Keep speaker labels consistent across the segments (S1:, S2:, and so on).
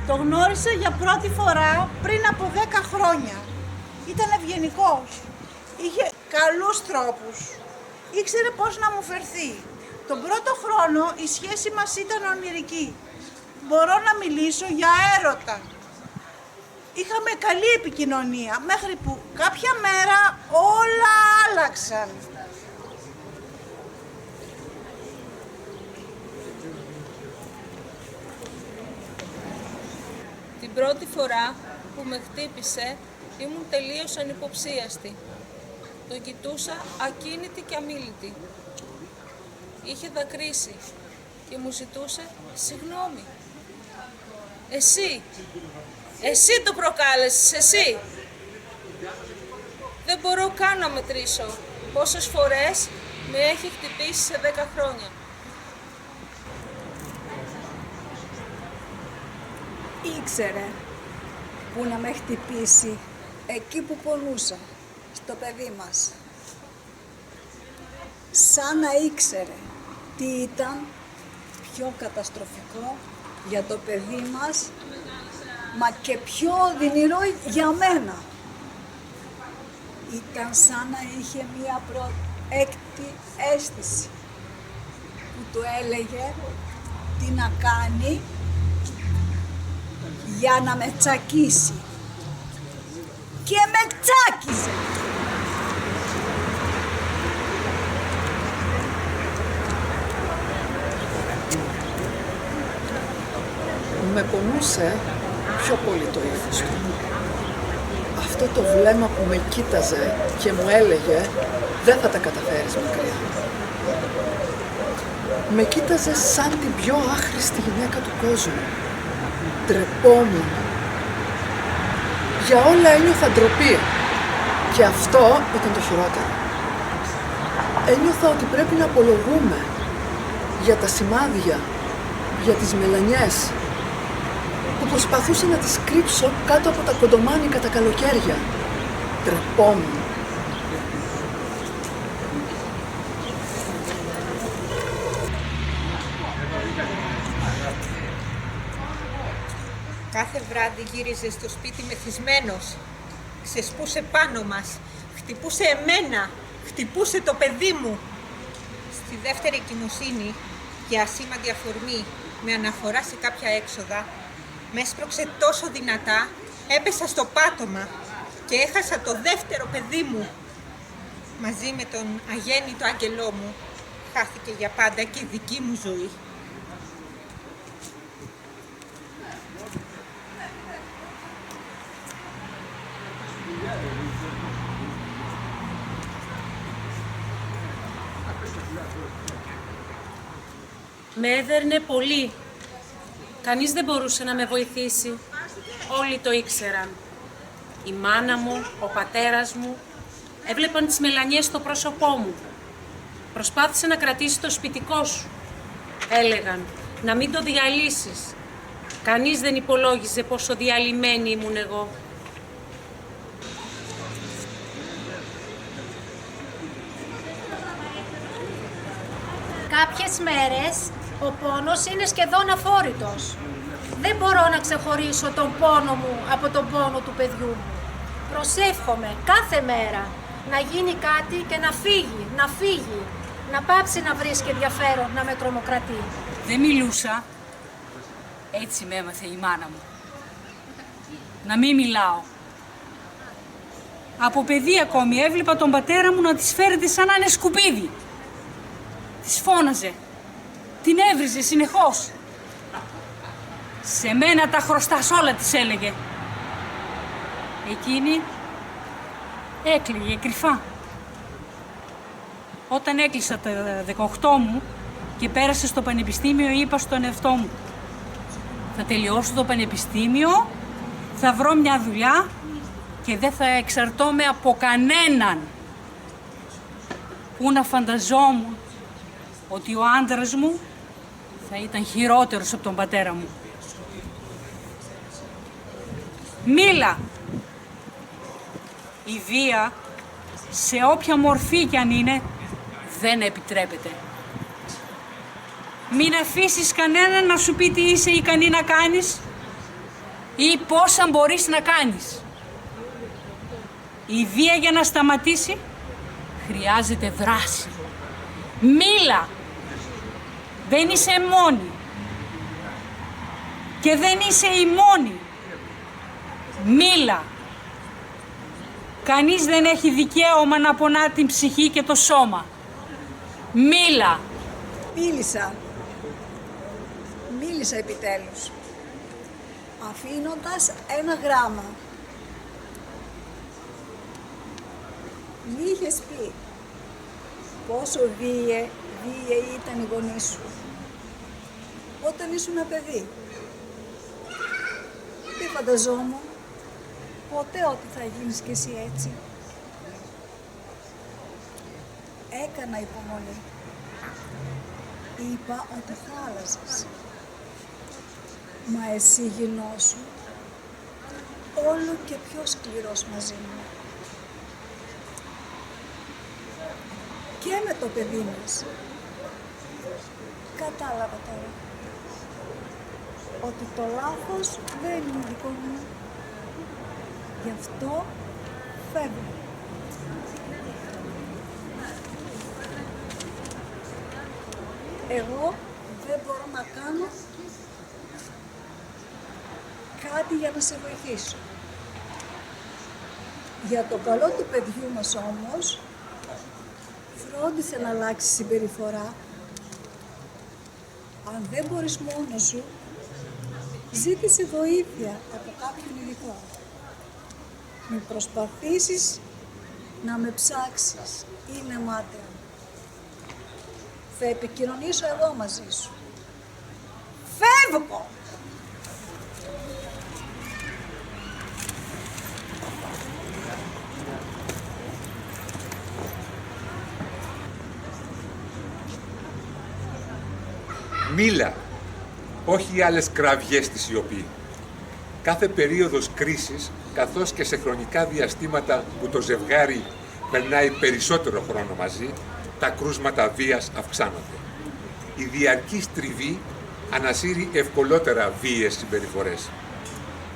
S1: Το γνώρισα για πρώτη φορά πριν από 10 χρόνια. Ήταν ευγενικός. Είχε καλούς τρόπους. Ήξερε πώς να μου φερθεί. Τον πρώτο χρόνο η σχέση μας ήταν ονειρική. Μπορώ να μιλήσω για έρωτα. Είχαμε καλή επικοινωνία, μέχρι που κάποια μέρα όλα άλλαξαν.
S2: Την πρώτη φορά που με χτύπησε ήμουν τελείως ανυποψίαστη. Τον κοιτούσα ακίνητη και αμίλητη. Είχε δακρύσει και μου ζητούσε συγγνώμη. Εσύ το προκάλεσες, εσύ. Δεν μπορώ καν να μετρήσω πόσες φορές με έχει χτυπήσει σε 10 χρόνια.
S3: Ήξερε που να με χτυπήσει εκεί που πονούσα, στο παιδί μας. Σαν να ήξερε τι ήταν πιο καταστροφικό για το παιδί μας, μα και πιο οδυνηρό για μένα. Ήταν σαν να είχε μία έκτη αίσθηση που του έλεγε τι να κάνει για να με τσακίσει. Και με τσάκισε.
S4: Με πονούσε πιο πολύ το ύφος του. Αυτό το βλέμμα που με κοίταζε και μου έλεγε «Δεν θα τα καταφέρεις μακριά». Με κοίταζε σαν την πιο άχρηστη γυναίκα του κόσμου. Ντρεπόμουν. Για όλα ένιωθα ντροπή. Και αυτό ήταν το χειρότερο. Ένιωθα ότι πρέπει να απολογούμε για τα σημάδια, για τις μελανιές, που προσπαθούσα να τις κρύψω κάτω από τα κοντομάνικα τα καλοκαίρια. Ντρεπόμουν.
S5: Κάθε βράδυ γύριζε στο σπίτι μεθυσμένος. Ξεσπούσε πάνω μας. Χτυπούσε εμένα. Χτυπούσε το παιδί μου. Στη δεύτερη εγκυμοσύνη, για ασήμαντη αφορμή, με αναφορά σε κάποια έξοδα, με έσπρωξε τόσο δυνατά, έπεσα στο πάτωμα και έχασα το δεύτερο παιδί μου. Μαζί με τον αγέννητο άγγελό μου, χάθηκε για πάντα και η δική μου ζωή.
S6: Με έδερνε πολύ. Κανείς δεν μπορούσε να με βοηθήσει. Όλοι το ήξεραν. Η μάνα μου, ο πατέρας μου, έβλεπαν τις μελανιές στο πρόσωπό μου. Προσπάθησε να κρατήσει το σπιτικό σου. Έλεγαν, να μην το διαλύσεις. Κανείς δεν υπολόγιζε πόσο διαλυμένη ήμουν εγώ.
S7: Κάποιες μέρες ο πόνος είναι σχεδόν αφόρητος. Δεν μπορώ να ξεχωρίσω τον πόνο μου από τον πόνο του παιδιού μου. Προσεύχομαι κάθε μέρα να γίνει κάτι και να φύγει, να πάψει να βρίσκει ενδιαφέρον, να με τρομοκρατεί.
S8: Δεν μιλούσα. Έτσι με έμαθε η μάνα μου. Να μην μιλάω. Από παιδί ακόμη έβλεπα τον πατέρα μου να της φέρεται σαν να είναι σκουπίδι. Της φώναζε. Την έβριζε συνεχώς. Σε μένα τα χρωστάς όλα, της έλεγε. Εκείνη έκλαιγε κρυφά. Όταν έκλεισα τα 18 μου και πέρασα στο πανεπιστήμιο, είπα στον εαυτό μου, θα τελειώσω το πανεπιστήμιο, θα βρω μια δουλειά και δεν θα εξαρτώμαι από κανέναν. Πού να φανταζόμουν ότι ο άντρας μου θα ήταν χειρότερος από τον πατέρα μου. Μίλα! Η βία, σε όποια μορφή κι αν είναι, δεν επιτρέπεται. Μην αφήσεις κανέναν να σου πει τι είσαι ικανή να κάνεις. ή πόσα μπορείς να κάνεις. Η βία για να σταματήσει χρειάζεται δράση. Μίλα. Δεν είσαι μόνη. Και δεν είσαι η μόνη. Μίλα. Κανείς δεν έχει δικαίωμα να πονά την ψυχή και το σώμα. Μίλα.
S3: Μίλησα επιτέλους, αφήνοντας ένα γράμμα. Μη είχες πει πόσο βίαιοι ήταν οι γονείς σου όταν ήσουν ένα παιδί. Δεν φανταζόμουν ποτέ ότι θα γίνεις κι εσύ έτσι. Έκανα υπομονή. Είπα ότι θα άλλαζες. Μα εσύ γινώσου όλο και πιο σκληρός μαζί μου. Και με το παιδί μας. Κατάλαβα τώρα ότι το λάθος δεν είναι δικό μου. Γι' αυτό φεύγω. Εγώ δεν μπορώ να κάνω κάτι για να σε βοηθήσω. Για το καλό του παιδιού μας όμως, φρόντισε να αλλάξει συμπεριφορά. Αν δεν μπορείς μόνος σου, ζήτησε βοήθεια από κάποιον ειδικό. Μην προσπαθήσεις να με ψάξεις, είναι μάταια. Θα επικοινωνήσω εγώ μαζί σου. Φεύγω!
S9: Μίλα, όχι οι άλλες κραυγές στη σιωπή. Κάθε περίοδος κρίσης, καθώς και σε χρονικά διαστήματα που το ζευγάρι περνάει περισσότερο χρόνο μαζί, τα κρούσματα βίας αυξάνονται. Η διαρκή τριβή ανασύρει ευκολότερα βίαιες συμπεριφορές.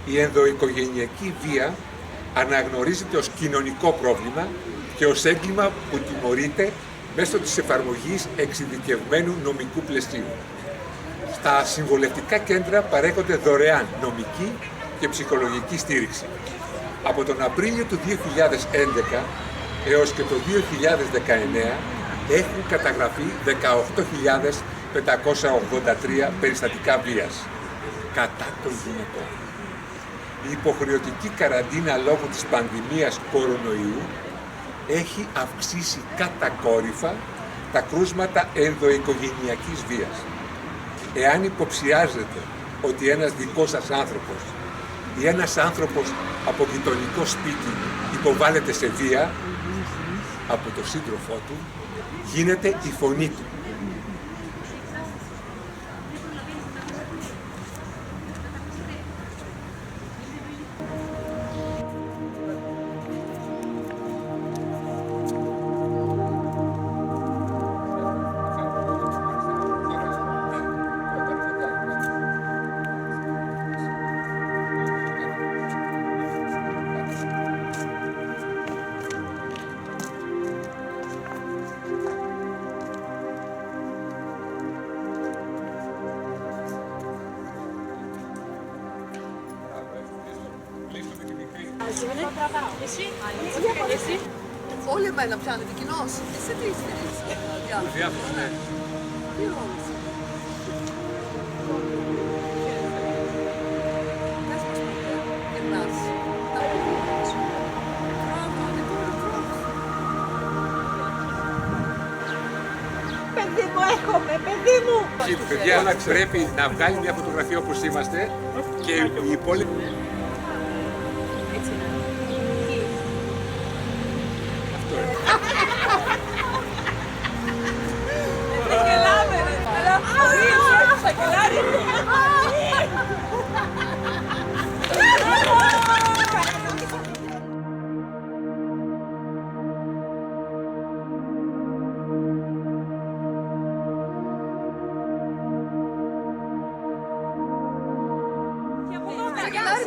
S9: Η ενδοοικογενειακή βία αναγνωρίζεται ως κοινωνικό πρόβλημα και ως έγκλημα που τιμωρείται μέσω της εφαρμογής εξειδικευμένου νομικού πλαισίου. Στα συμβολευτικά κέντρα παρέχονται δωρεάν νομική και ψυχολογική στήριξη. Από τον Απρίλιο του 2011 έως και το 2019 έχουν καταγραφεί 18.583 περιστατικά βίας κατά των γυναικών. Η υποχρεωτική καραντίνα λόγω της πανδημίας κορονοϊού έχει αυξήσει κατακόρυφα τα κρούσματα ενδοοικογενειακής βίας. Εάν υποψιάζετε ότι ένας δικός σας άνθρωπος ή ένας άνθρωπος από γειτονικό σπίτι υποβάλλεται σε βία από το σύντροφό του, γίνεται η φωνή του.
S4: Όλοι εμένα πιάνετε κοινός. Εσύ τι στηρίζεις?
S9: Διάφορα, ναι.
S4: Τι ρόλος? Πες μας ποτέ, γυρνάς. Να πούμε σου. Μπράβο, δεν το βρω.
S1: Παιδί μου, έχομαι, παιδί μου!
S9: Παιδιά, πρέπει να βγάλει μια φωτογραφία όπως είμαστε και οι υπόλοιποι.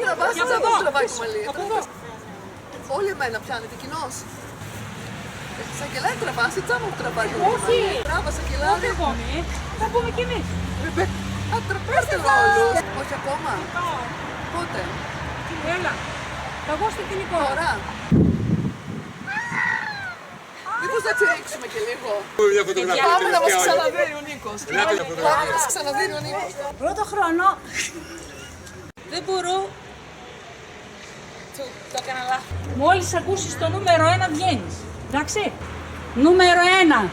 S4: τραβάς,
S8: Και από
S4: δεν
S8: εδώ.
S4: μου τραβάει το μαλλί.
S8: Από εδώ.
S4: Όλη εμένα πιάνετε, κοινώς. Σακελάρι τραβάς, η τσάμα μου τραβάει.
S8: Όχι.
S4: Τράβα, σακελάρι.
S8: Όχι ακόμη. Θα πούμε κι εμείς.
S4: Α, τραπέστε όλους. Όχι ακόμα. Πότε.
S8: Έλα. Θα βγω στο κινητό.
S4: Τώρα. Μήπως να τσιρίξουμε και λίγο.
S9: Μια φωτογραφία.
S4: Πάμε να μας
S9: τελευταία,
S4: ξαναδίνει ο Νίκος.
S9: Ελάτε να φωτογραφία.
S4: Πάμε να μας ξαναδίνει ο Νίκος.
S1: Πρώτο χρόνο
S2: Δεν μπορώ. Το έκανα λάθος.
S8: Μόλις ακούσεις το νούμερο 1 βγαίνεις. Εντάξει. Νούμερο 1.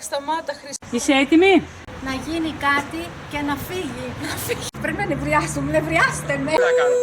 S2: Σταμάτα, Χριστέ.
S8: Είσαι έτοιμη?
S7: Να γίνει κάτι και να φύγει. Πρέπει να νευριάσουμε, νευριάστε με.
S9: Τι θα κάνω.